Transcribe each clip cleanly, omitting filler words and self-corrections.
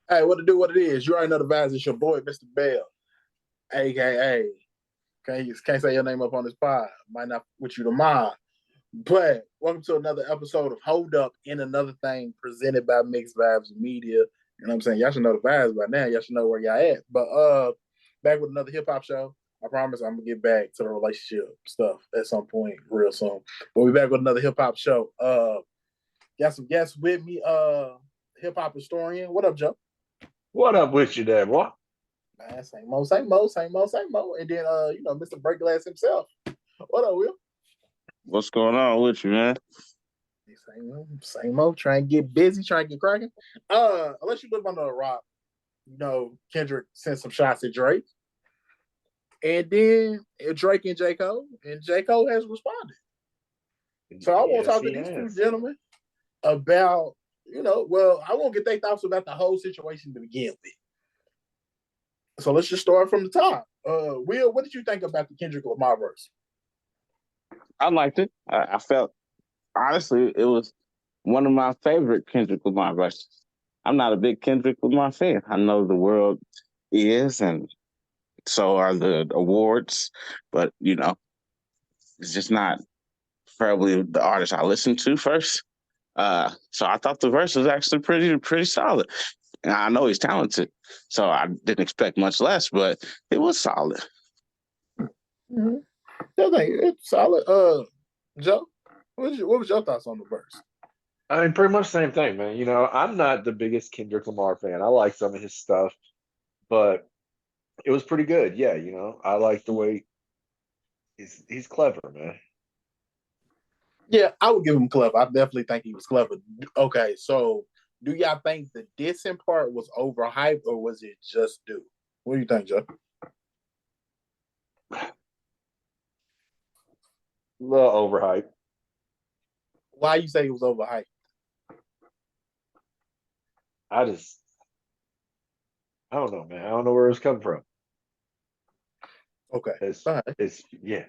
Hey, what to do? What it is? You already know the vibes. It's your boy, Mr. Bell, aka can't say your name up on this pod. Might not put you to mind. But welcome to another episode of Hold Up in Another Thing, presented by Mixed Vibes Media. You know what I'm saying? Y'all should know the vibes by now. Y'all should know where y'all at. But back with another hip hop show. I promise I'm gonna get back to the relationship stuff at some point real soon. But we back with another hip hop show. Got some guests with me. Hip hop historian. What up, Joe? What up with you there, boy? Man, same old, same old, same old, same old. And then Mr. Breakglass himself. What up, Will? What's going on with you, man? Same old, trying to get busy, trying to get cracking. Unless you live under a rock, Kendrick sent some shots at Drake. And then Drake and J. Cole, and J. Cole has responded. So I want to talk to these two gentlemen about, I won't get their thoughts about the whole situation to begin with. So let's just start from the top. Will, what did you think about the Kendrick Lamar verse? I liked it. I felt, honestly, it was one of my favorite Kendrick Lamar verses. I'm not a big Kendrick Lamar fan. I know the world is, and so are the awards, but, it's just not probably the artist I listened to first. So I thought the verse was actually pretty solid. And I know he's talented, so I didn't expect much less, but it was solid. Mm-hmm. I think it's solid. Joe, what was your thoughts on the verse? I mean, pretty much the same thing, man. I'm not the biggest Kendrick Lamar fan. I like some of his stuff, but it was pretty good. Yeah, I like the way he's clever, man. Yeah, I would give him clever. I definitely think he was clever. Okay, so do y'all think the dissing part was overhyped or was it just due? What do you think, Joe? A little overhyped. Why you say it was overhyped? I don't know, man. I don't know where it's coming from. Okay. It's yeah.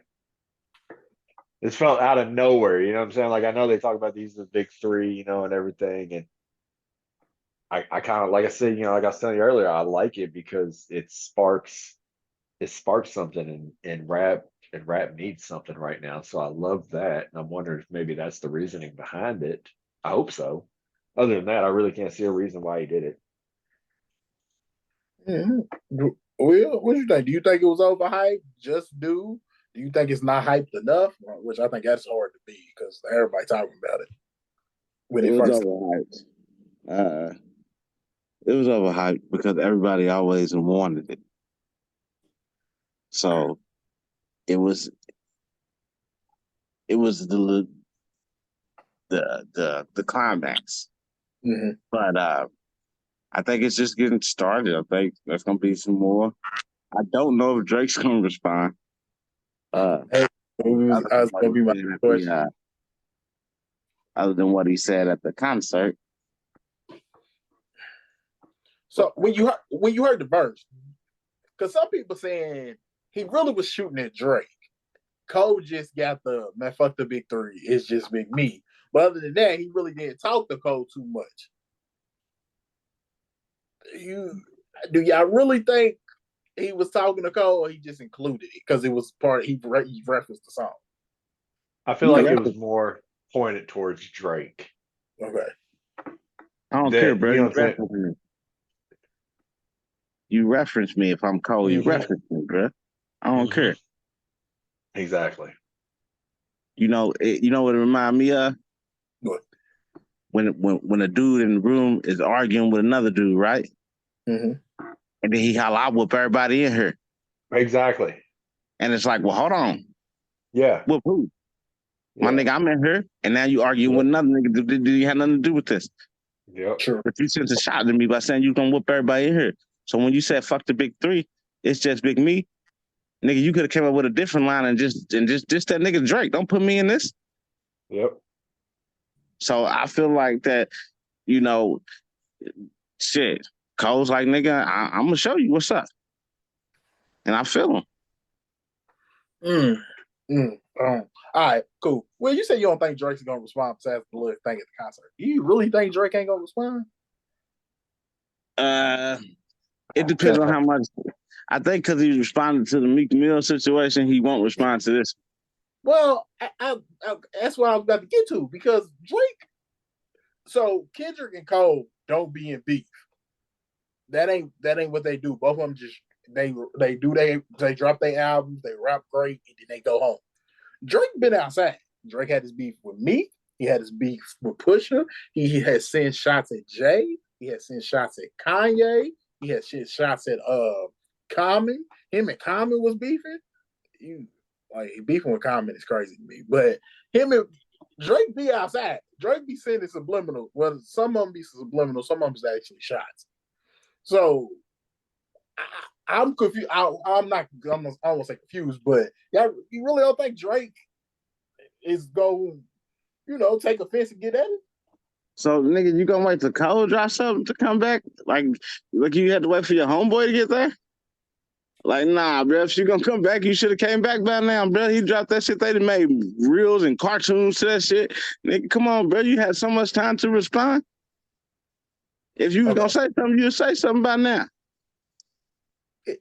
It's felt out of nowhere, you know what I'm saying? Like I know they talk about these the big three, and everything. And I kind of like I said, like I was telling you earlier, I like it because it sparks something and rap needs something right now. So I love that. And I'm wondering if maybe that's the reasoning behind it. I hope so. Other than that, I really can't see a reason why he did it. Mm-hmm. Will, what do you think? Do you think it was overhyped? Just due? Do you think it's not hyped enough? Which I think that's hard to be because everybody talking about it when It it was first. overhyped. It was overhyped because everybody always wanted it. So it was the climax. Mm-hmm. But I think it's just getting started. I think there's gonna be some more. I don't know if Drake's gonna respond. That's gonna be my question. Other than what he said at the concert. So when you heard the verse, because some people saying he really was shooting at Drake. Cole just got the man, fuck the big three. It's just big me. But other than that, he really didn't talk to Cole too much. Do y'all really think he was talking to Cole, or he just included it because it was part? He referenced the song. I feel like it was more pointed towards Drake. Okay. I don't care, bro. You know what I'm saying? You reference me if I'm Cole. You reference me, bro. I don't care. Exactly. You know what it remind me of? What? When a dude in the room is arguing with another dude, right? Mm-hmm. And then he holler, "I whoop everybody in here." Exactly. And it's like, well, hold on. Yeah. Whoop who? My nigga, I'm in here, and now you arguing with another nigga. Did you have nothing to do with this? Yep. Sure. But you sent a shot to me by saying you gonna whoop everybody in here. So when you said fuck the big three, it's just big me. Nigga, you could have came up with a different line and just that nigga Drake. Don't put me in this. Yep. So I feel like that, shit. Cole's like, nigga, I'm gonna show you what's up. And I feel him. All right, cool. Well, you say you don't think Drake's gonna respond besides the little thing at the concert. Do you really think Drake ain't gonna respond? It depends on how much. I think because he responded to the Meek Mill situation, he won't respond to this. Well, that's what I was about to get to because Drake. So Kendrick and Cole don't be in beef. That ain't what they do. Both of them just they drop their albums, they rap great, and then they go home. Drake been outside. Drake had his beef with me. He had his beef with Pusha. He had sent shots at Jay. He had sent shots at Kanye. He had sent shots at Common. Him and Common was beefing. Beefing with Common is crazy to me. But him and Drake be outside. Drake be sending subliminal. Well, some of them be subliminal. Some of them is actually shots. So I'm confused. I'm not. I won't say confused, but yeah, you really don't think Drake is going, take offense and get at it? So, nigga, you gonna wait till Cole drop something to come back? Like you had to wait for your homeboy to get there? Like, nah, bro. If you gonna come back, you should have came back by now, bro. He dropped that shit. They done made reels and cartoons to that shit. Nigga, come on, bro. You had so much time to respond. If you was gonna say something, you'd say something by now.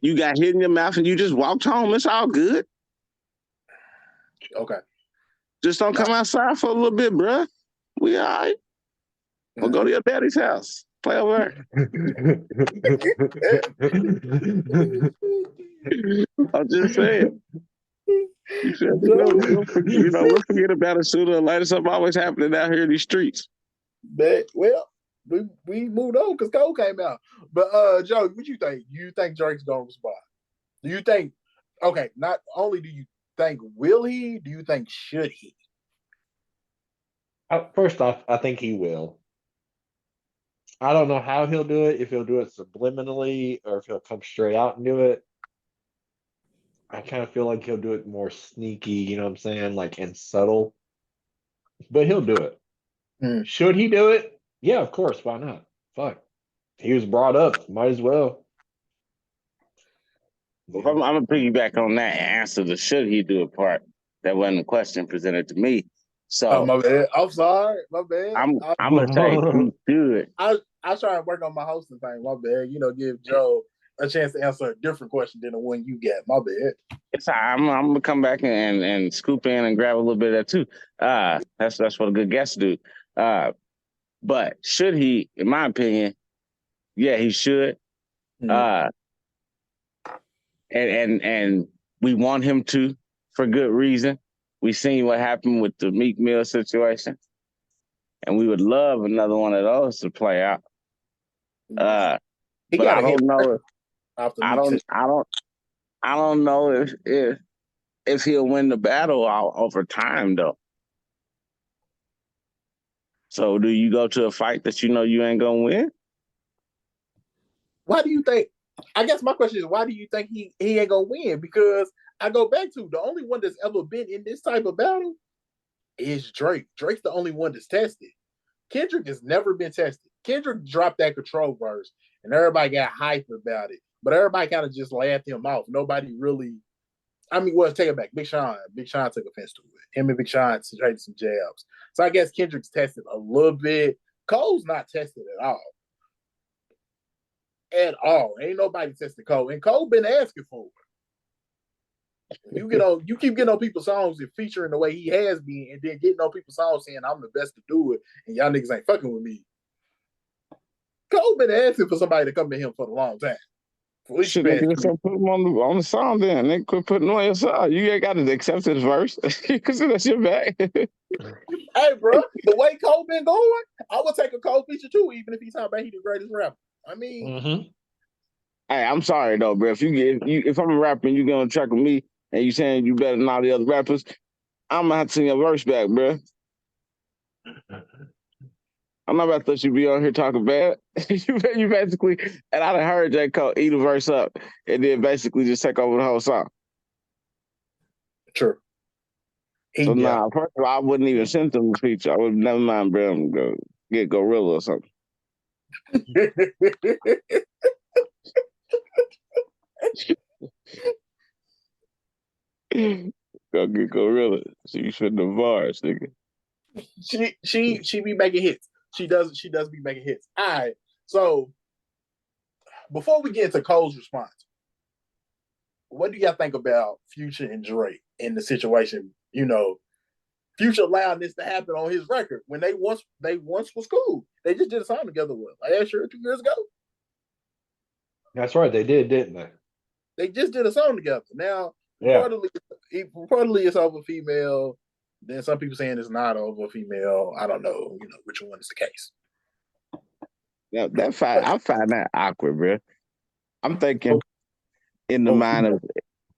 You got hit in your mouth and you just walked home. It's all good. Okay. Just don't come outside for a little bit, bro. We all right. We'll go to your daddy's house. Play over there. I'm just saying. We'll forget about it sooner or later. Something always happening out here in these streets. But, well, we moved on because Cole came out. But Joe, what you think? Do you think Drake's gonna respond? Do you think? Okay, not only do you think will he? Do you think should he? First off, I think he will. I don't know how he'll do it. If he'll do it subliminally or if he'll come straight out and do it. I kind of feel like he'll do it more sneaky. You know what I'm saying? Like and subtle. But he'll do it. Should he do it? Yeah, of course. Why not? Fuck. He was brought up. Might as well. Well, I'm gonna piggyback on that and answer the should he do it part. That wasn't a question presented to me. So my bad. I'm sorry. My bad. I'm gonna say he should. I try to work on my hosting thing. My bad. Give Joe a chance to answer a different question than the one you got. My bad. It's I'm gonna come back and scoop in and grab a little bit of that too. That's what a good guest do. But should he, in my opinion, yeah, he should. And we want him to for good reason. We seen what happened with the Meek Mill situation, and we would love another one of those to play out. But I don't know. I don't know if he'll win the battle over time though. So do you go to a fight that you know you ain't gonna win? Why do you think? I guess my question is, why do you think he ain't gonna win? Because I go back to the only one that's ever been in this type of battle is Drake. Drake's the only one that's tested. Kendrick has never been tested. Kendrick dropped that Control verse, and everybody got hyped about it. But everybody kind of just laughed him off. Nobody really. Take it back. Big Sean took offense to it. Him and Big Sean traded some jabs. So I guess Kendrick's tested a little bit. Cole's not tested at all. At all. Ain't nobody tested Cole. And Cole been asking for it. You keep getting on people's songs and featuring the way he has been, and then getting on people's songs saying I'm the best to do it, and y'all niggas ain't fucking with me. Cole been asking for somebody to come to him for a long time. Shit, they can put him on the song then. They quit putting on your song. You ain't got to accept his verse because that's your bag. Hey, bro, the way Cole been going, I would take a Cole feature too, even if he's talking about he the greatest rapper. Hey, I'm sorry though, bro. If I'm a rapper and you get on track with me and you saying you better than all the other rappers, I'm gonna have to send your verse back, bro. I'm not about to let you be on here talking bad. you basically, and I done heard J. Cole eat a verse up and then basically just take over the whole song. True. So nah, first of all, I wouldn't even send them the feature. I would never mind, bro. I'm gonna go get GLOrilla or something. Go get GLOrilla. So you spit the bars, nigga. She be making hits. She does be making hits. All right. So before we get into Cole's response, what do y'all think about Future and Drake in the situation? Future allowed this to happen on his record when they once was cool. They just did a song together with last year, 2 years ago. That's right, they did, didn't they? They just did a song together. Now, Yeah. reportedly it's over female. Then some people saying it's not over female. I don't know, which one is the case. Yeah, I find that awkward, bro. I'm thinking in the mind of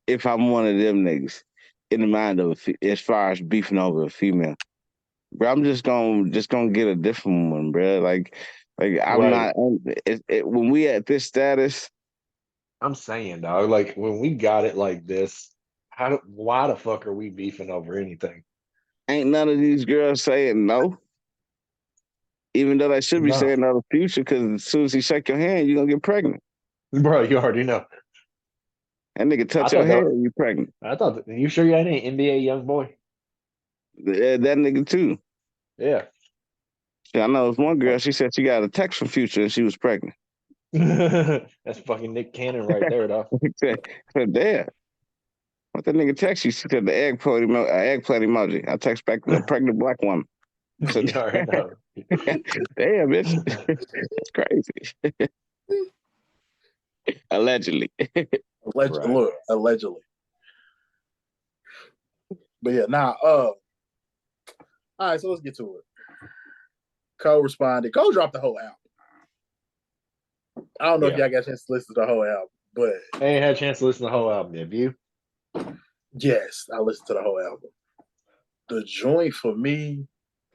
if I'm one of them niggas, in the mind of as far as beefing over a female, bro, I'm just gonna get a different one, bro. Like I'm Right. not when we at this status. I'm saying, dog, like when we got it like this, why the fuck are we beefing over anything? Ain't none of these girls saying no. Even though they should be saying no to Future, because as soon as he shake your hand, you're gonna get pregnant. Bro, you already know. That nigga touch your hand, you pregnant. I thought, you sure you ain't an NBA young boy? That nigga too. Yeah. I know it's one girl, she said she got a text from Future and she was pregnant. That's fucking Nick Cannon right there, dog. said, damn. What that nigga text you? She said the eggplant emoji. I text back the pregnant black woman. So, You already know. Damn, bitch. That's crazy. Allegedly. Allegedly. But yeah, all right, so let's get to it. Cole responded. Cole dropped the whole album. I don't know if y'all got a chance to listen to the whole album, but I ain't had a chance to listen to the whole album. Have you? Yes, I listened to the whole album. The joint for me,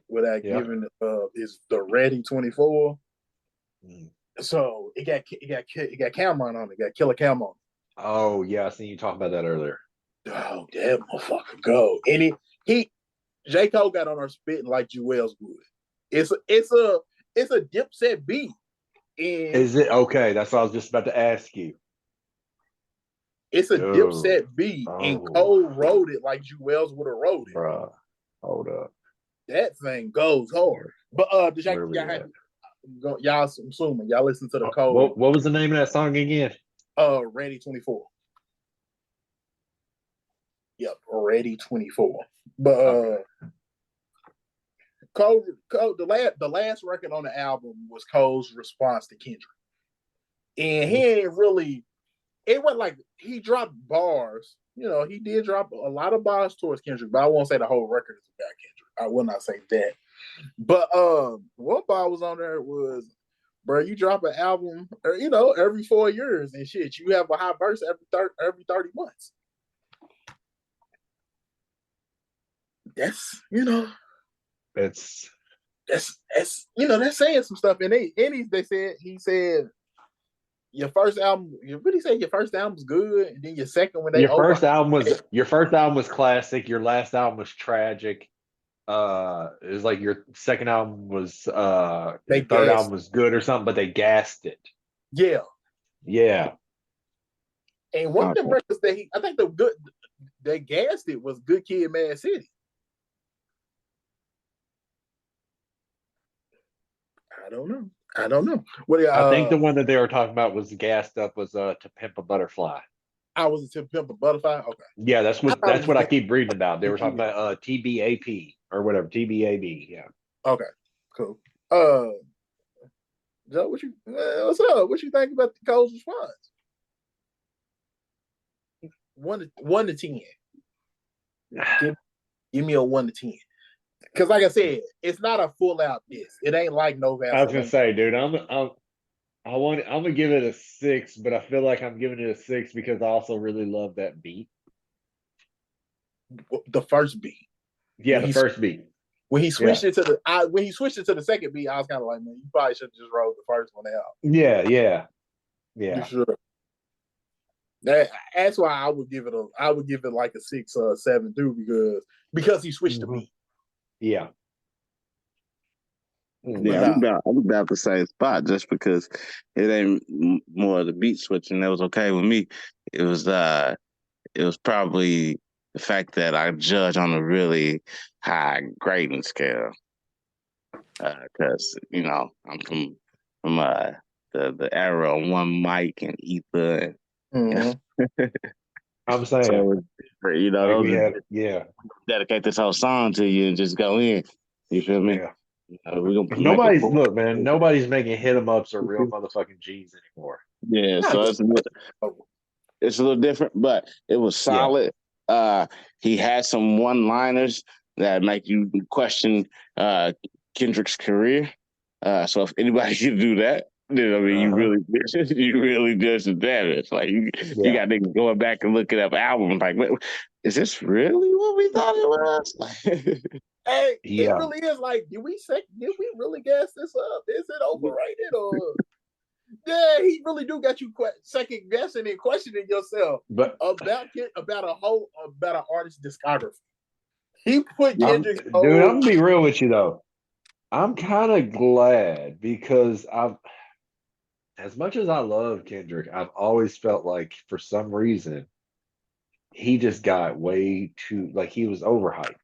without giving is the Ready 24. So it got Cameron on it. Got Killer Cam on it. Oh yeah, I seen you talk about that earlier. Oh, that motherfucker go. And he J. Cole got on her spitting like Jewels would. It's a Dipset beat. Is it okay? That's what I was just about to ask you. It's a Dipset beat, and Cole wrote it like Jewels would have wrote it. Bruh, hold up. That thing goes hard. But did y'all assuming y'all listen to the Cole? What was the name of that song again? Ready 24. Yep, Ready 24. But Cole, the last record on the album was Cole's response to Kendrick, and he ain't really. It wasn't like he dropped bars. He did drop a lot of bars towards Kendrick, but I won't say the whole record is about Kendrick. I will not say that. But one bar was on there was, bro, you drop an album, every 4 years and shit. You have a hot verse every 30 months. That's that's saying some stuff. And he said your first album, what did he say? Your first album was good, and then your second one your first album was classic. Your last album was tragic. It was like your second album was your third album was good or something, but they gassed it. Yeah. Yeah. And one of the records that I think they gassed it was Good Kid, Mad City. I don't know. I think the one that they were talking about was gassed up was To Pimp a Butterfly. I was To Pimp a Butterfly. Okay. Yeah, that's what I keep reading about. They were talking about TBAP or whatever, TBAB. Yeah. Okay. Cool. Joe, what's up? What you think about Cole's response? 1 to 10. Give me a 1 to 10. Because, like I said, it's not a full out diss. It ain't like No Vaseline. I was gonna say, dude, I'm gonna give it a 6, but I feel like I'm giving it a 6 because I also really love that beat. The first beat. Yeah, the first beat. When he switched it to the second beat, I was kind of like, man, you probably should have just rolled the first one out. Yeah. You sure? That's why I would give it like a 6 or 7 too, because he switched the beat. Yeah. Yeah, I'm about the same spot just because it ain't more of the beat switching. That was okay with me. It was probably the fact that I judge on a really high grading scale. Because I'm from the era of one mic and ether. And, I'm saying, so, you know, like those we are, have, yeah, dedicate this whole song to you and just go in. You feel me? yeah. We're gonna make Nobody's look, man. Nobody's making hit 'em ups or real motherfucking G's anymore. Yeah, Not so just- it's a little different, but it was Yeah. solid. He had some one-liners that make you question Kendrick's career. So if anybody can do that, then I mean, you really did some damage. Like you got niggas going back and looking up albums. Like, wait, is this really what we thought it was? Hey, Yeah. it really is. Like, did we really gas this up? Is it overrated or? Yeah, he really do got you second guessing and questioning yourself But about an artist's discography. He put Kendrick's I'm gonna be real with you though. I'm kind of glad because as much as I love Kendrick, I've always felt like for some reason he just got way too like he was overhyped.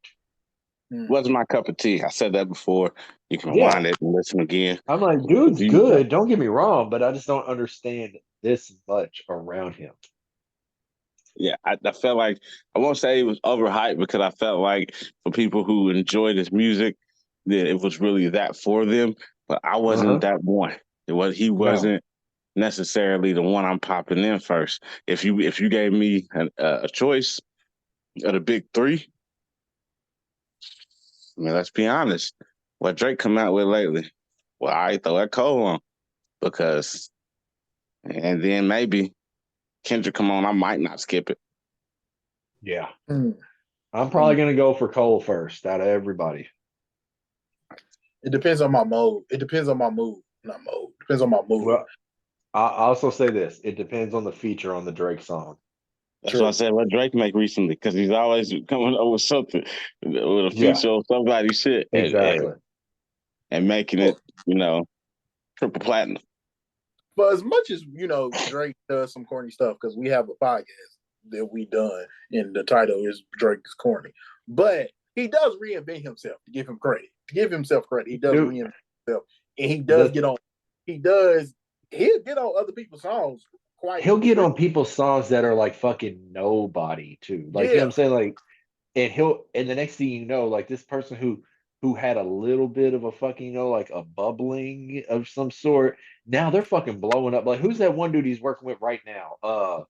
Wasn't my cup of tea. I said that before. You can rewind it and listen again. I'm like, dude's good. Don't get me wrong, but I just don't understand this much around him. Yeah, I felt like I won't say it was overhyped because I felt like for people who enjoyed his music, that it was really that for them. But I wasn't that one. He wasn't necessarily the one I'm popping in first. If you gave me a choice of the big three, I mean, let's be honest. What Drake come out with lately? Well, I throw that Cole on because, and then maybe Kendrick come on. I might not skip it. Yeah. I'm probably going to go for Cole first out of everybody. It depends on my mode. It depends on my mood. Not mode. It depends on my mood. Well, I also say this. It depends on the feature on the Drake song. That's what I said. What Drake make recently? Because he's always coming up with something, with a feature of somebody's shit. Exactly. And making it, triple platinum. But as much as, Drake does some corny stuff, because we have a podcast that we done, and the title is Drake's Corny. But he does reinvent himself, to give him credit. To give himself credit, he does reinvent himself. And he does he'll get on other people's songs he'll get on people's songs that are like fucking nobody too. Like, you know what I'm saying? Like, and the next thing you know, like this person who had a little bit of a fucking, like a bubbling of some sort, now they're fucking blowing up. Like, who's that one dude he's working with right now? Oh,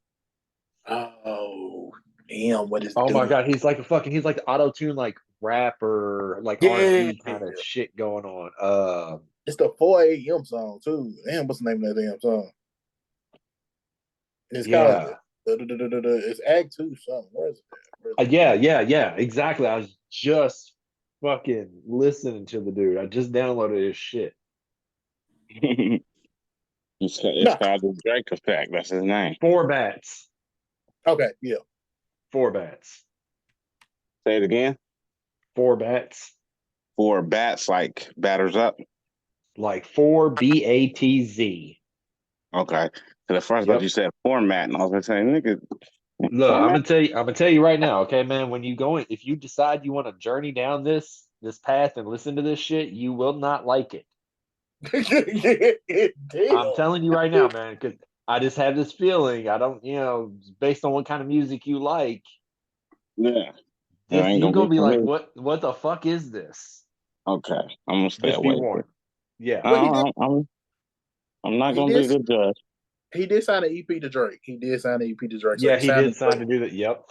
damn, what is my God, he's like the auto-tune like rapper, like R&B kind of shit going on. It's the 4 a.m. song too. Damn, what's the name of that damn song? It's called it's Act 2 something. Where is it? Yeah, exactly. I was just fucking listening to the dude. I just downloaded his shit. It's called the Drake Effect. That's his name. 4 Bats. Okay, yeah. 4 Bats. Say it again. 4 Bats. 4 bats, like batters up. Like 4 BATZ. Okay. So the first part you said format, and I was gonna say, nigga. Look, I'm gonna tell you right now, okay, man. When you go in, if you decide you want to journey down this path and listen to this shit, you will not like it. I'm telling you right now, man, because I just have this feeling. I don't, based on what kind of music you like. Yeah. You're gonna be like, what the fuck is this? Okay, I'm gonna stay just away. Be warned. Yeah. I'm not gonna be the judge. He did sign an EP to Drake. Yeah, so he did sign to do that. Yep.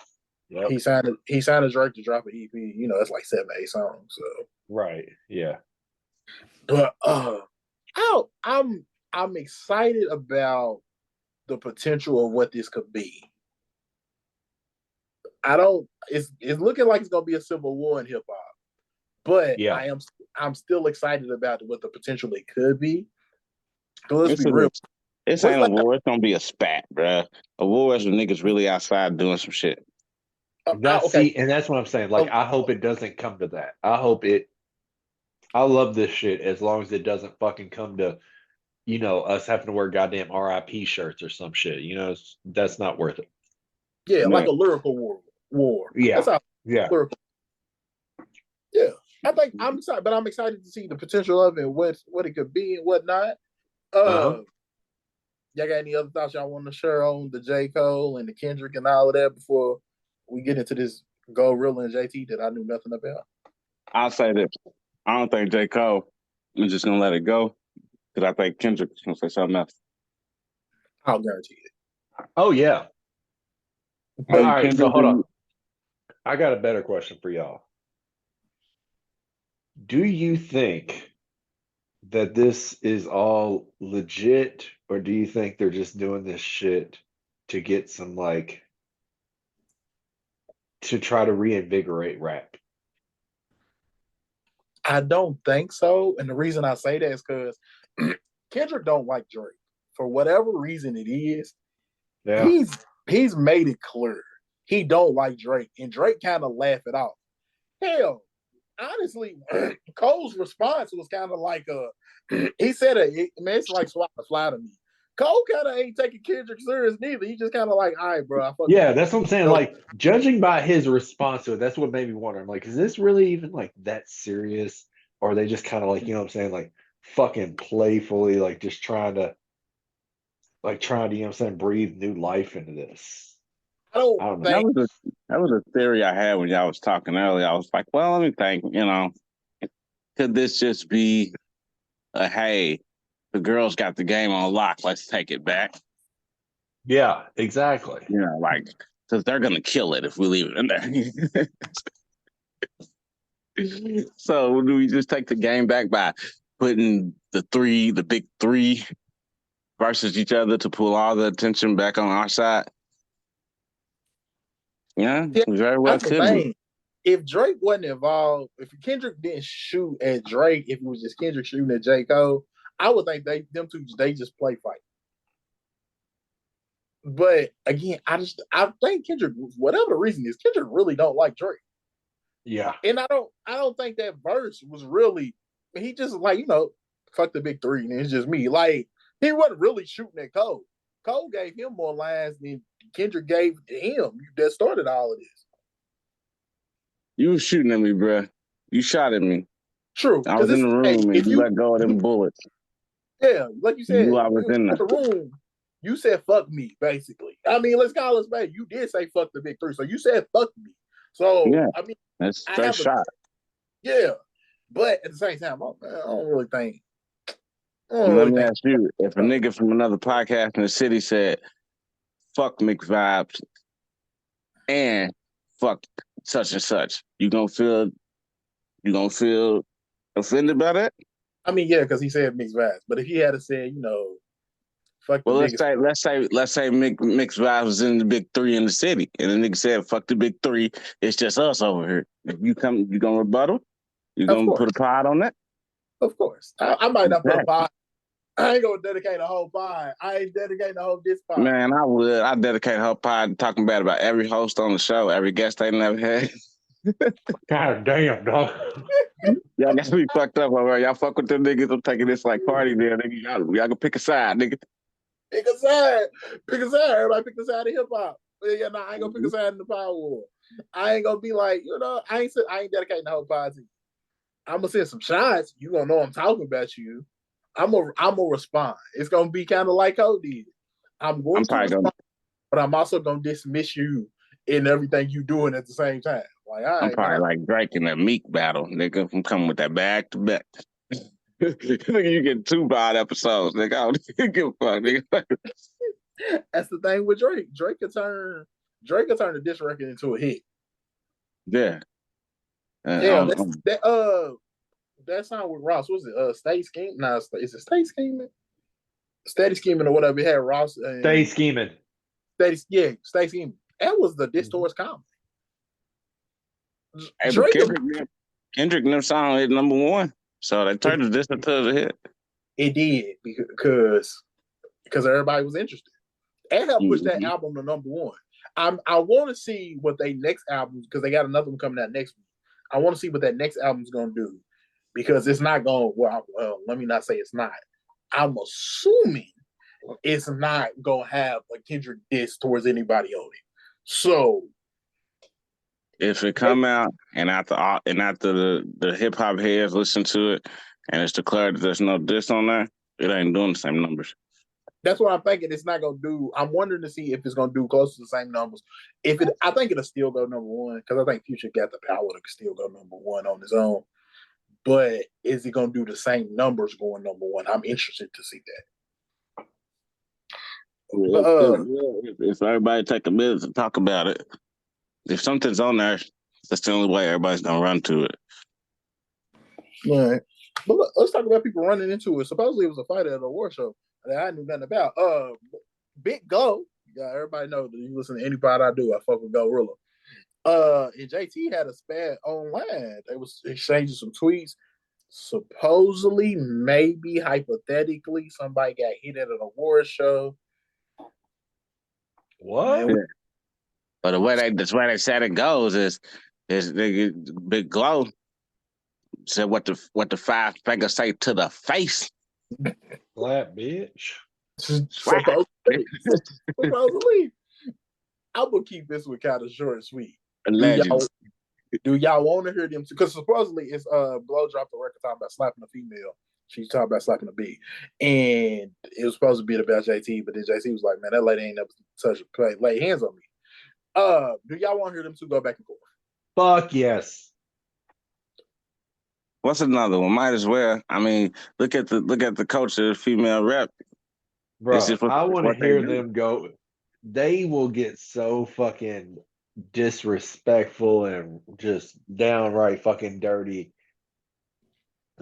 He signed a Drake to drop an EP. It's like 7, 8 songs. So right. Yeah. But I'm excited about the potential of what this could be. It's looking like it's gonna be a civil war in hip hop. But I'm still excited about what the potential it could be. So let's be real. This ain't a war. It's gonna be a spat, bro. A war is when niggas really outside doing some shit. And that's what I'm saying. Like, I hope it doesn't come to that. I love this shit as long as it doesn't fucking come to, us having to wear goddamn RIP shirts or some shit. That's not worth it. Yeah, like a lyrical war. Yeah. Lyrical. Yeah. I think I'm excited, but I'm excited to see the potential of it, what it could be and whatnot. y'all got any other thoughts y'all want to share on the J. Cole and the Kendrick and all of that before we get into this GLOrilla and JT that I knew nothing about? I'll say this. I don't think J. Cole is just gonna let it go because I think Kendrick's gonna say something else. I'll guarantee it. Oh yeah. Hey, All right, so Kendrick, hold on. I got a better question for y'all. Do you think that this is all legit, or do you think they're just doing this shit to get some to try to reinvigorate rap? I don't think so. And the reason I say that is because Kendrick don't like Drake. For whatever reason it is, Yeah. he's made it clear he don't like Drake. And Drake kind of laugh it off. Hell, honestly, Cole's response was kind of like he said man, it's like swat the fly to me. Cole kind of ain't taking Kendrick serious neither. He just kind of like, all right, bro. Yeah, that's what I'm saying. Like, judging by his response to it, that's what made me wonder. I'm like, is this really even like that serious? Or are they just kind of like, you know what I'm saying, like fucking playfully, like just trying to, you know what I'm saying, breathe new life into this? I don't know. think that was a theory I had when y'all was talking earlier. I was like, well, let me think, could this just be a hey, the girls got the game on lock, let's take it back? Yeah, exactly. Like, because they're gonna kill it if we leave it in there. So do we just take the game back by putting the big three versus each other to pull all the attention back on our side? Yeah, very well that's the thing. If Drake wasn't involved, if Kendrick didn't shoot at Drake, if it was just Kendrick shooting at J. Cole, I would think them two just play fight. But again, I think Kendrick, whatever the reason is, Kendrick really don't like Drake. Yeah. And I don't think that verse was really, he just like, fuck the big three, and it's just me. Like, he wasn't really shooting at Cole. Cole gave him more lines than Kendrick gave him. That started all of this. You was shooting at me, bro. You shot at me. True. I was in the room and you let go of them bullets. Yeah, like you said, I was in the room. You said fuck me, basically. I mean, let's call us back. You did say fuck the big three, so you said fuck me. So yeah, I mean, that's straight shot. Yeah, but at the same time, I don't really think. Let me ask you: if a nigga from another podcast in the city said "fuck mixed vibes" and "fuck such and such," you gonna feel offended by that? I mean, yeah, because he said mixed vibes. But if he had said, fuck the let's say mixed vibes was in the big three in the city, and the nigga said, "Fuck the big three, it's just us over here." If you gonna rebuttal? You gonna put a pod on that? Of course, I might not put a pod. I ain't gonna dedicate a whole pod. I ain't dedicating the whole this pod. Man, I would. I dedicate a whole pod talking bad about every host on the show, every guest they never had. God damn, dog. Y'all got to be fucked up over here. Y'all fuck with them niggas. I'm taking this like party there, nigga. Y'all can pick a side, nigga. Pick a side. Everybody pick a side of hip hop. Yeah, I ain't gonna pick a side in the power war. I ain't gonna be like, I ain't dedicating the whole pod to you. I'm gonna send some shots. You gonna know I'm talking about you. I'm gonna respond. It's gonna be kind of like Cole did. I'm going to respond, but I'm also gonna dismiss you in everything you doing at the same time. Like, all right, I'm probably like Drake in that Meek battle, nigga. I'm coming with that back to back. Nigga, you get 2 bad episodes, nigga. I don't give a fuck, nigga. That's the thing with Drake. Drake could turn the diss record into a hit. Yeah. That song with Ross, was it Stay Scheming? No, is it Stay Scheming? Steady Scheming or whatever. It had Ross and Stay Scheming. Stay Scheming. That was the diss towards comedy. Hey, Kendrick and them song hit #1. So they turned the diss into a hit. It did because everybody was interested. And helped push that album to #1. I want to see what they next album, because they got another one coming out next week. I want to see what that next album's gonna do, because it's not going well. Let me not say it's not. I'm assuming it's not gonna have a Kendrick diss towards anybody on it. So if it come out and after the hip hop heads listen to it and it's declared that there's no diss on there, it ain't doing the same numbers. That's what I'm thinking. It's not gonna do. I'm wondering to see if it's gonna do close to the same numbers. If it, I think it'll still go number one because I think Future got the power to still go number one on his own. But is he gonna do the same numbers going number one? I'm interested to see that. But If everybody take a minute to talk about it, if something's on there, that's the only way everybody's gonna run to it. right. But look, let's talk about people running into it. Supposedly it was a fight at a award show that I knew nothing about. Big Go. Yeah, everybody know that you listen to any pod I do, I fuck with GLOrilla. And JT had a spat online. They was exchanging some tweets. Supposedly, maybe hypothetically, somebody got hit at an award show. What? Yeah. But the way they said it goes is Big Glow said what the five fingers say to the face. Flat bitch. Supposedly. I'm gonna keep this one kind of short and sweet. Do y'all want to hear them? Because supposedly it's Blow dropped the record talking about slapping a female. She's talking about slapping a B, and it was supposed to be about JT, but then JT was like, "Man, that lady ain't never touched lay hands on me." Do y'all want to hear them two go back and forth? Fuck yes. What's another one? Might as well. I mean, look at the coach of the female rep. Bro, I want to hear them go. They will get so fucking disrespectful and just downright fucking dirty.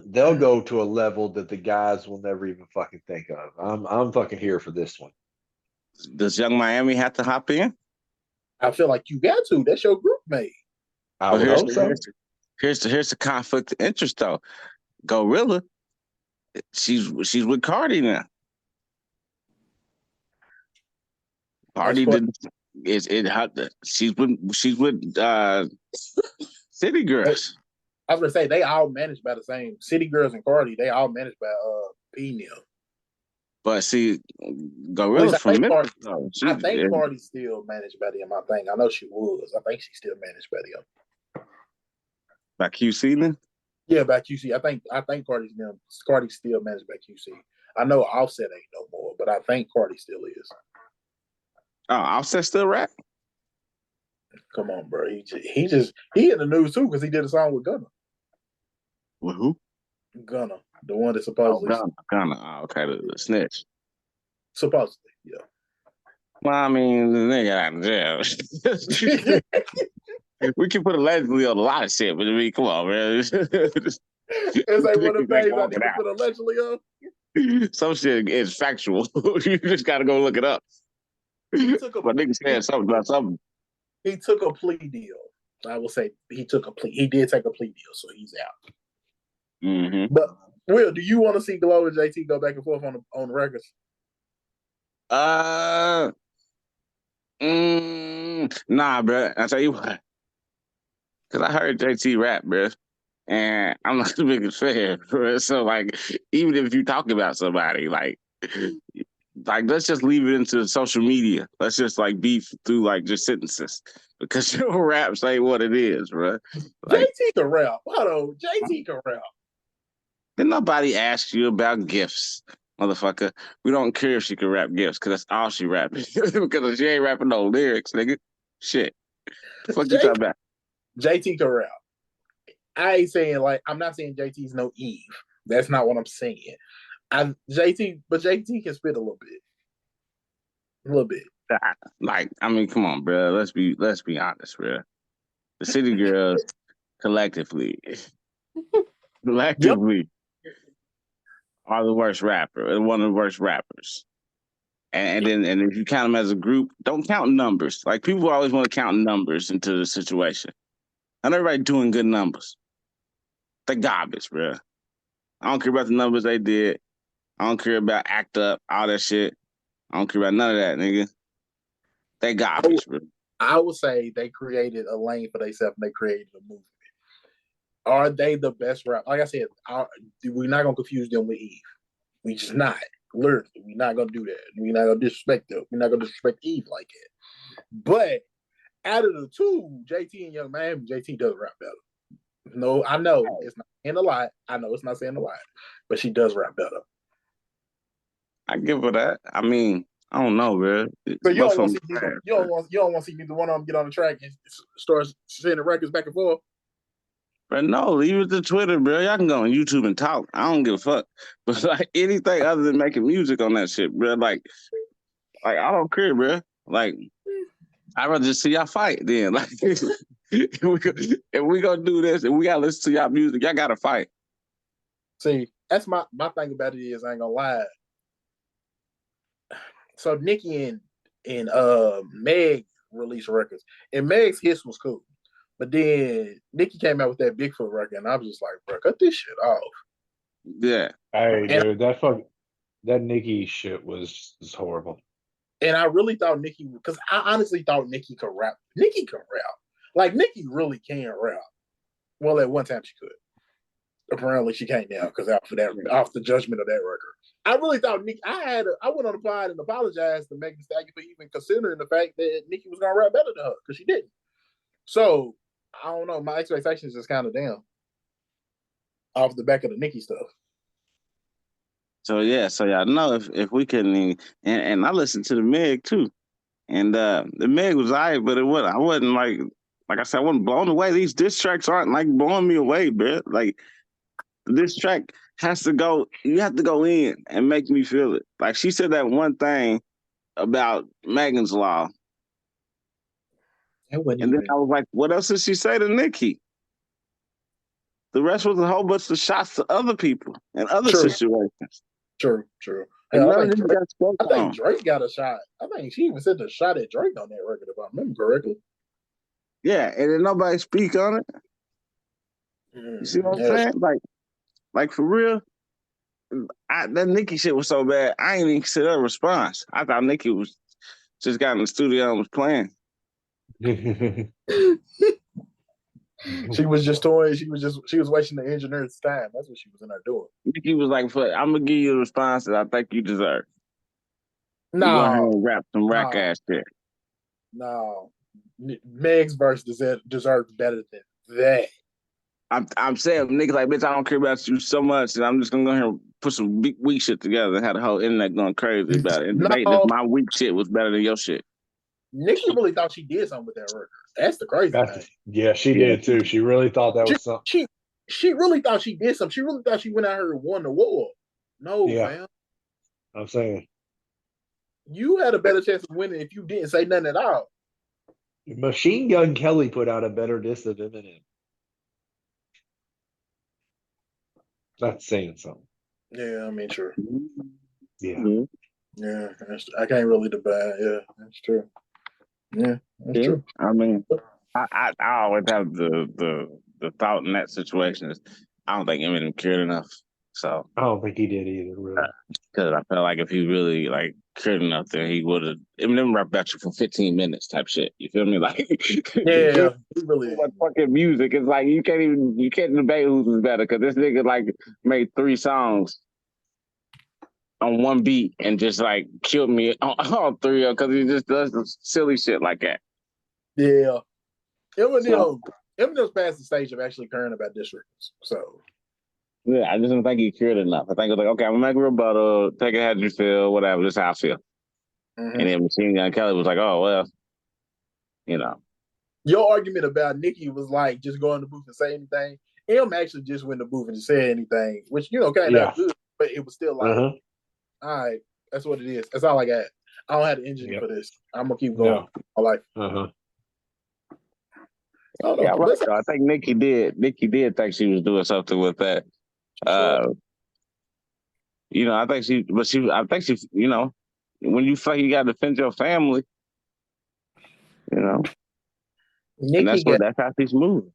They'll go to a level that the guys will never even fucking think of. I'm fucking here for this one. Does Young Miami have to hop in? I feel like you got to. That's your group mate. I would hope so. Here's the conflict of interest though. GLOrilla, she's with Cardi now. Cardi didn't. She's with City Girls. I was gonna say they all managed by the same City Girls and Cardi. They all managed by P. But see, GLOrilla's from Memphis. I think Cardi's still managed by them. I know she was. I think she's still managed by them. By QC then? Yeah, by QC. I think Cardi's still managed by QC. I know Offset ain't no more, but I think Cardi still is. Oh, Offset still rap? Come on, bro. He in the news too because he did a song with Gunna. With who? Gunna, the one that supposedly. Gunna. Oh, okay, the snitch. Supposedly, yeah. Well, I mean, the nigga out of jail. We can put allegedly on a lot of shit, but I mean, come on, man. It's like one of the things I need to put allegedly on. Some shit is factual. You just got to go look it up. But nigga said something about something. He took a plea deal. I will say he took a plea. He did take a plea deal, so he's out. Mm-hmm. But Will, do you want to see Glow and JT go back and forth on the records? Nah, bro. I tell you what, because I heard JT rap, bro, and I'm not the biggest fan, bro. So like, even if you talk about somebody, like let's just leave it into social media. Let's just like beef through like just sentences because your raps ain't what it is, bro. Like, JT can rap. Hold on, JT can rap. Then nobody asks you about gifts, motherfucker. We don't care if she can rap gifts because that's all she rapping. Because she ain't rapping no lyrics, nigga. Shit. The fuck you talking about? JT can rap. I ain't saying I'm not saying JT's no Eve. That's not what I'm saying. JT can spit a little bit. A little bit. Like, I mean, come on, bro. Let's be honest, bro. The City Girls collectively are the worst rapper, one of the worst rappers. And if you count them as a group, don't count numbers. Like people always want to count numbers into the situation. Not everybody doing good numbers. They're garbage, bro. I don't care about the numbers they did. I don't care about act up, all that shit. I don't care about none of that, nigga. They garbage, bro. I would say they created a lane for themselves and they created a movement. Are they the best rap? Like I said, we're not gonna confuse them with Eve. We just not. Literally, we're not gonna do that. We're not gonna disrespect them. We're not gonna disrespect Eve like that. But out of the two, JT and Young Miami, JT does rap better. No, I know it's not saying a lot. I know it's not saying a lot, but she does rap better. I give her that. I mean, I don't know, bro. So you Both don't of want them to see neither, you don't want to see neither one of them get on the track and start sending records back and forth. But no, leave it to Twitter, bro. Y'all can go on YouTube and talk. I don't give a fuck. But like anything other than making music on that shit, bro. Like I don't care, bro. Like I'd rather just see y'all fight then. Like if we gonna do this and we gotta listen to y'all music, y'all gotta fight. See, that's my thing about it is I ain't gonna lie. So Nicki and Meg released records, and Meg's hits was cool, but then Nicki came out with that Bigfoot record, and I was just like, bro, cut this shit off. Yeah. Hey, And dude, that Nicki shit was horrible. And I really thought Nicki, because I honestly thought Nicki could rap. Nicki can rap. Like, Nicki really can rap. Well, at one time she could. Apparently she can't now because off the judgment of that record. I really thought Nicki, I went on the pod and apologized to Megan Thee Stallion for even considering the fact that Nicki was going to rap better than her because she didn't. So, I don't know. My expectations just kind of down off the back of the Nicki stuff. So yeah, so y'all know if we couldn't and I listened to the Meg too. And the Meg was alright, but I wasn't like I said, I wasn't blown away. These diss tracks aren't like blowing me away, bro. Like this track has to go, you have to go in and make me feel it. Like she said that one thing about Megan's Law. And then I was like, what else did she say to Nicki? The rest was a whole bunch of shots to other people and other situations. True. And I think Drake got a shot. I think she even said the shot at Drake on that record, if I remember correctly. Yeah, and then nobody speak on it. You see what I'm saying? Like for real, that Nicki shit was so bad, I ain't even consider a response. I thought Nicki was just got in the studio and was playing. She was just toying. She was wasting the engineer's time. That's what she was in there doing. Nicki was like, I'm gonna give you a response that I think you deserve. No, you go ahead and rap some rack ass shit. No, Meg's verse deserves better than that. I'm saying, niggas like, bitch, I don't care about you so much, and I'm just gonna go here and put some big weak shit together and have the whole internet going crazy about it and debating if my weak shit was better than your shit. Nicki really thought she did something with that record. That's the crazy thing. Yeah, she did too. She really thought that was something. She really thought she did something. She really thought she went out here and won the war. No, man. I'm saying. You had a better chance of winning if you didn't say nothing at all. Machine Gun Kelly put out a better diss than Eminem. That's saying something. Yeah, I mean, sure. Yeah. Mm-hmm. Yeah, I can't really debate. Yeah, that's true. Yeah, that's true. I mean, I always have the thought in that situation is I don't think Eminem cared enough. So I don't think he did either, really. Because I felt like if he really cared enough, then he would have Eminem rap about you for 15 minutes type shit. You feel me? Like yeah, really. Like fucking music. It's like you can't debate who's better because this nigga made 3 songs on one beat and just killed me on all 3 of them because he just does some silly shit like that. Yeah. Eminem's past the stage of actually caring about districts. So yeah, I just don't think he cared enough. I think it was okay, I'm gonna make a rebuttal, take it how you feel, whatever, just how I feel. Mm-hmm. And then Machine Gun Kelly was like, oh well, Your argument about Nicki was just go in the booth and say anything. Em actually just went in the booth and just said anything, which kind of good, but it was still all right, that's what it is. That's all I got. I don't have the engine for this. I'm gonna keep going. I like. Yeah, right. So I think Nicki did think she was doing something with that. I think she, when you feel like you got to defend your family, and that's how she's moving.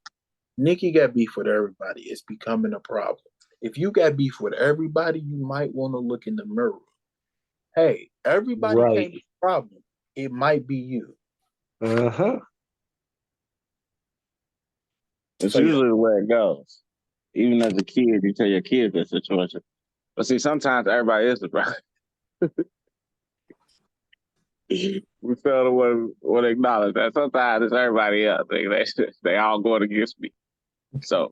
Nicki got beef with everybody. It's becoming a problem. If you got beef with everybody, you might want to look in the mirror. Hey, everybody can't be a problem. It might be you. It's usually the way it goes. Even as a kid, you tell your kids that situation. But see, sometimes everybody is the problem. We fail to want to acknowledge that. Sometimes it's everybody else. They all going against me. So,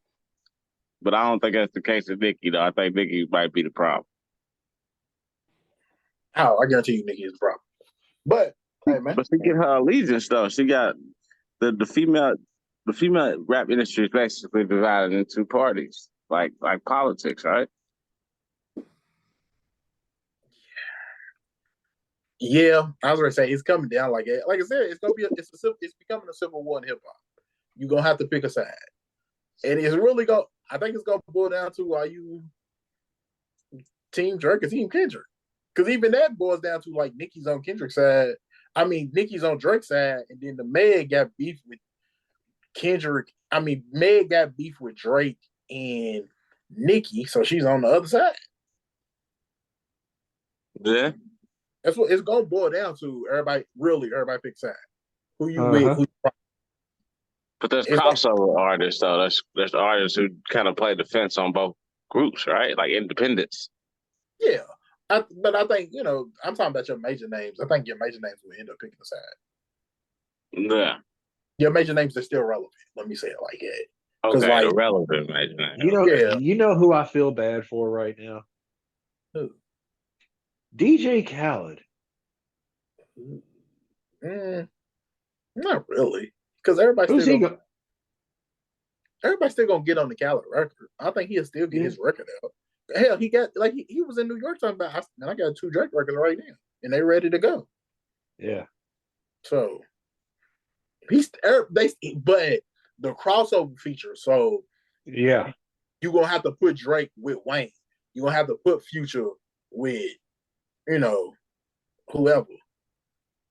but I don't think that's the case with Nicki, though. I think Nicki might be the problem. Oh, I guarantee you, Nicki is the problem. But hey, man. But she get her allegiance though. She got the female rap industry is basically divided into two parties, like politics, right? Yeah, I was gonna say it's coming down like that. Like I said, it's becoming a civil war in hip hop. You're gonna have to pick a side, and it's really go. I think it's gonna boil down to are you Team Drake or Team Kendrick? Because even that boils down to like Nicki's on Kendrick's side. I mean, Nicki's on Drake's side, and then the Meg got beef with Kendrick. I mean, Meg got beef with Drake and Nicki, so she's on the other side. Yeah. That's what it's gonna boil down to. Everybody pick side. Who you with? Who you But there's crossover artists though. There's artists who kind of play defense on both groups, right? Like independents. Yeah. But I think, I'm talking about your major names. I think your major names will end up picking a side. Yeah. Your major names are still relevant. Let me say it like that. Okay, like, relevant major names. You know who I feel bad for right now? Who? DJ Khaled. Not really. Because everybody's still gonna get on the Khaled record. I think he'll still get his record out. Hell, he got he was in New York talking about, I got 2 Drake records right now, and they ready to go. Yeah. So but the crossover feature. So yeah, you're gonna have to put Drake with Wayne. You're gonna have to put Future with, whoever.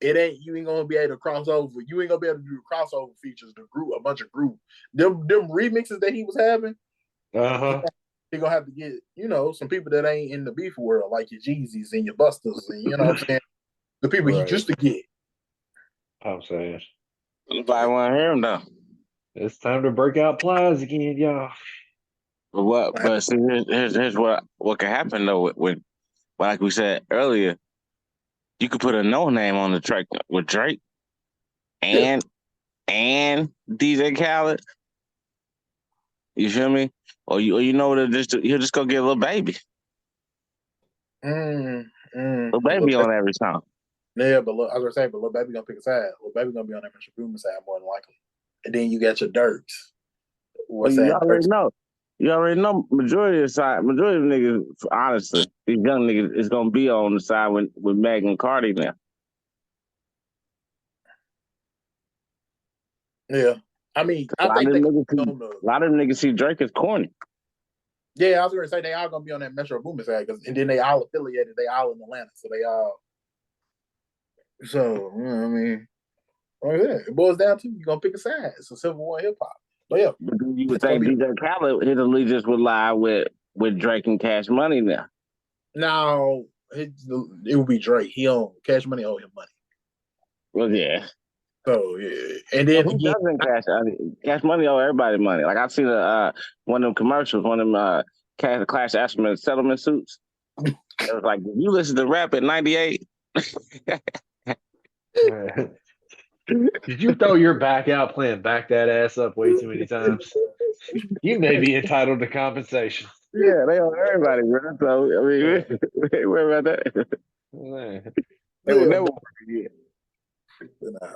You ain't gonna be able to cross over. You ain't gonna be able to do crossover features. A bunch of group. Them remixes that he was having. You're gonna have to get, some people that ain't in the beef world, like your Jeezys and your Busters, and what I'm saying, the people he used to get. I'm saying. Nobody want to hear him though. It's time to break out plies again, y'all. But see, here's what can happen though with like we said earlier, you could put a no name on the track with Drake and DJ Khaled. You feel me? Or he'll just go get a Lil Baby. Lil Baby on every song. Yeah, but look, I was gonna say, but Lil Baby gonna pick a side. Lil Baby gonna be on that Metro Boomin side more than likely, and then you got your Dirks. You already know. Majority of niggas, honestly, these young niggas is gonna be on the side with Meg and Cardi now. Yeah, I mean, a lot of them niggas see Drake as corny. Yeah, I was gonna say they all gonna be on that Metro Boomin side, and then they all affiliated. They all in Atlanta, so they all. So I mean, it boils down to you gonna pick a side. It's a civil war hip hop. But yeah, but you would think DJ Khaled his allegiance would lie with Drake and Cash Money now. No, it would be Drake. He own Cash Money owe him money. Well, yeah. So yeah, and then who doesn't Cash Money owe everybody money. Like I've seen one of them commercials, one of them Clash Ashman settlement suits. It was like, did you listen to rap at 98? Did you throw your back out playing Back That Ass Up way too many times? You may be entitled to compensation. Yeah, they owe everybody, bro. So, I mean, we ain't worry about that. They will never forget.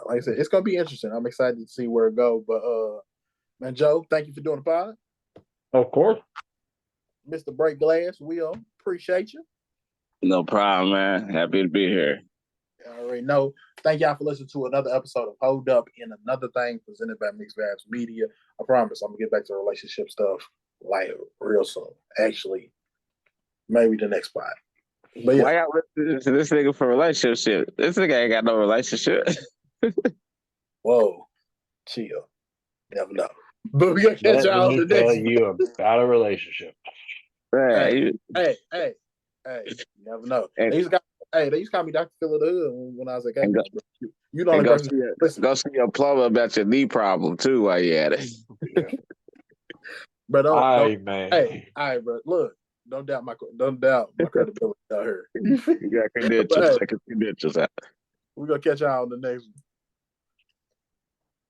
Like I said, it's gonna be interesting. I'm excited to see where it goes. But man, Joe, thank you for doing the pod. Of course. Mr. Break Glass, we appreciate you. No problem, man. Happy to be here. I already know. Thank y'all for listening to another episode of Hold Up in Another Thing presented by Mixed Vibes Media. I promise I'm gonna get back to relationship stuff like real soon. Actually, maybe the next spot. But yeah. Why y'all listening to this nigga for relationship? This nigga ain't got no relationship. Whoa, chill. Never know. But we gonna catch y'all on the next. You about a relationship. Hey, you never know. They used to call me Dr. Phil of the Hood when I was like, hey, you know, go see your plumber about your knee problem too while you at it. Yeah. But all right, bro. Look, don't doubt my credibility out here. You got credentials. Check his credentials out. We're gonna catch y'all on the next one.